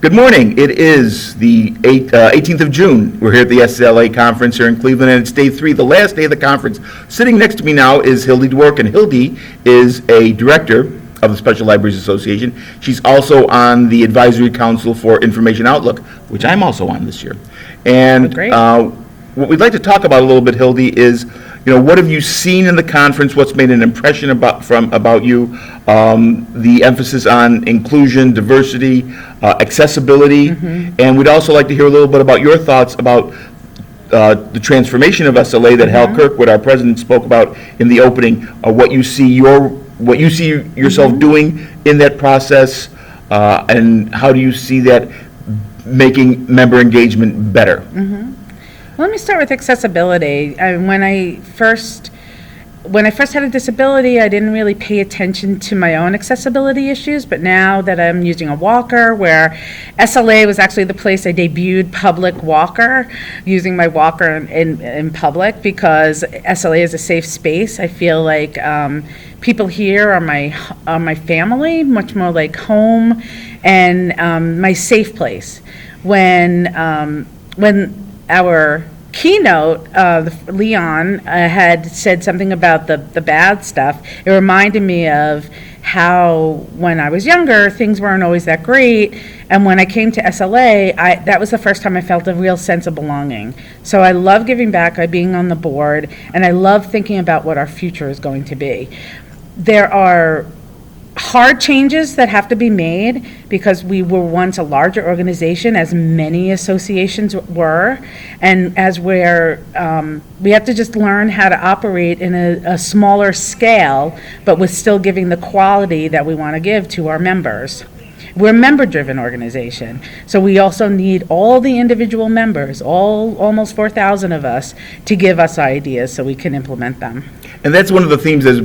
Good morning. It is the 18th of June. We're here at the SLA Conference here in Cleveland, and it's day 3, the last day of the conference. Sitting next to me now is Hildy Dworkin. Hildy is a director of the Special Libraries Association. She's also on the Advisory Council for Information Outlook, which I'm also on this year. And what we'd like to talk about a little bit, Hildy, is what have you seen in the conference? What's made an impression about you? The emphasis on inclusion, diversity, accessibility, and we'd also like to hear a little bit about your thoughts about the transformation of SLA that Hal Kirkwood, our president, spoke about in the opening. What you see yourself doing in that process, and how do you see that making member engagement better? Let me start with accessibility. When I first had a disability, I didn't really pay attention to my own accessibility issues, but now that I'm using a walker, where SLA was actually the place I debuted public walker, using my walker in public, because SLA is a safe space. I feel like people here are my family, much more like home, and my safe place. When our keynote, Leon had said something about the bad stuff, it reminded me of how when I was younger, things weren't always that great, and when I came to SLA, that was the first time I felt a real sense of belonging. So I love giving back by being on the board, and I love thinking about what our future is going to be. There are hard changes that have to be made because we were once a larger organization, as many associations were, and as we have to just learn how to operate in a smaller scale, but with still giving the quality that we want to give to our members. We're a member-driven organization, so we also need all the individual members, almost 4,000 of us, to give us ideas so we can implement them. And that's one of the themes that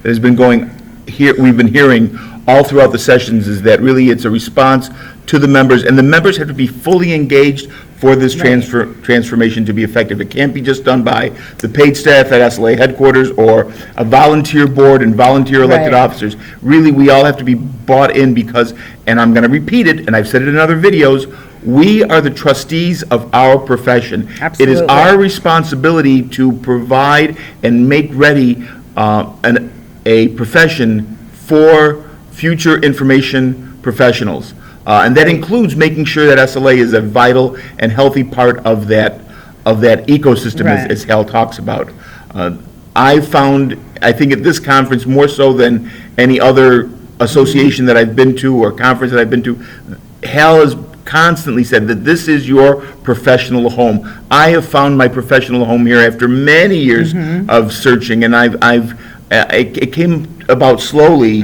has been going here. We've been hearing all throughout the sessions is that really it's a response to the members, and the members have to be fully engaged for this transformation to be effective. It can't be just done by the paid staff at SLA headquarters or a volunteer board and volunteer elected officers. Really, we all have to be bought in because, and I'm going to repeat it, and I've said it in other videos, we are the trustees of our profession. Absolutely. It is our responsibility to provide and make ready a profession for future information professionals. And that includes making sure that SLA is a vital and healthy part of that ecosystem, as Hal talks about. I think at this conference, more so than any other association that I've been to or conference that I've been to, Hal has constantly said that this is your professional home. I have found my professional home here after many years of searching, and it came about slowly.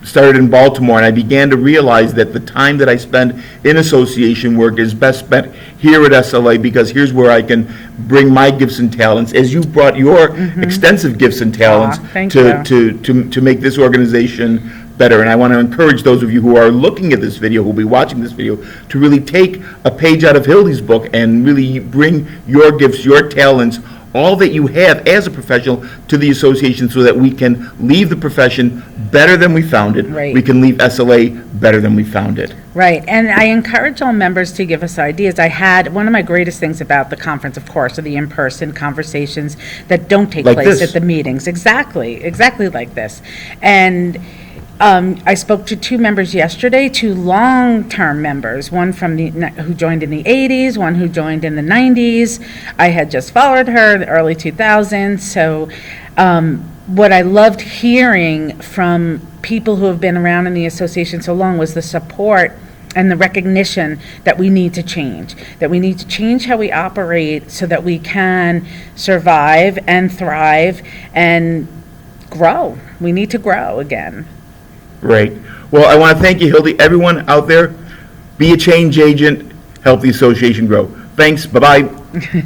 Started in Baltimore, and I began to realize that the time that I spend in association work is best spent here at SLA, because here's where I can bring my gifts and talents, as you brought your extensive gifts and talents to make this organization better. And I want to encourage those of you who are looking at this video, who will be watching this video, to really take a page out of Hildy's book and really bring your gifts, your talents, all that you have as a professional to the association, so that we can leave the profession better than we found it. We can leave SLA better than we found it. Right, and I encourage all members to give us ideas. One of my greatest things about the conference, of course, are the in-person conversations that don't take place at the meetings. Exactly like this. And I spoke to 2 members yesterday, 2 long-term members, one who joined in the 80s, one who joined in the 90s. I had just followed her in the early 2000s. So what I loved hearing from people who have been around in the association so long was the support and the recognition that we need to change, how we operate so that we can survive and thrive and grow. We need to grow again. Great. Well, I want to thank you, Hildy. Everyone out there, be a change agent, help the association grow. Thanks. Bye-bye.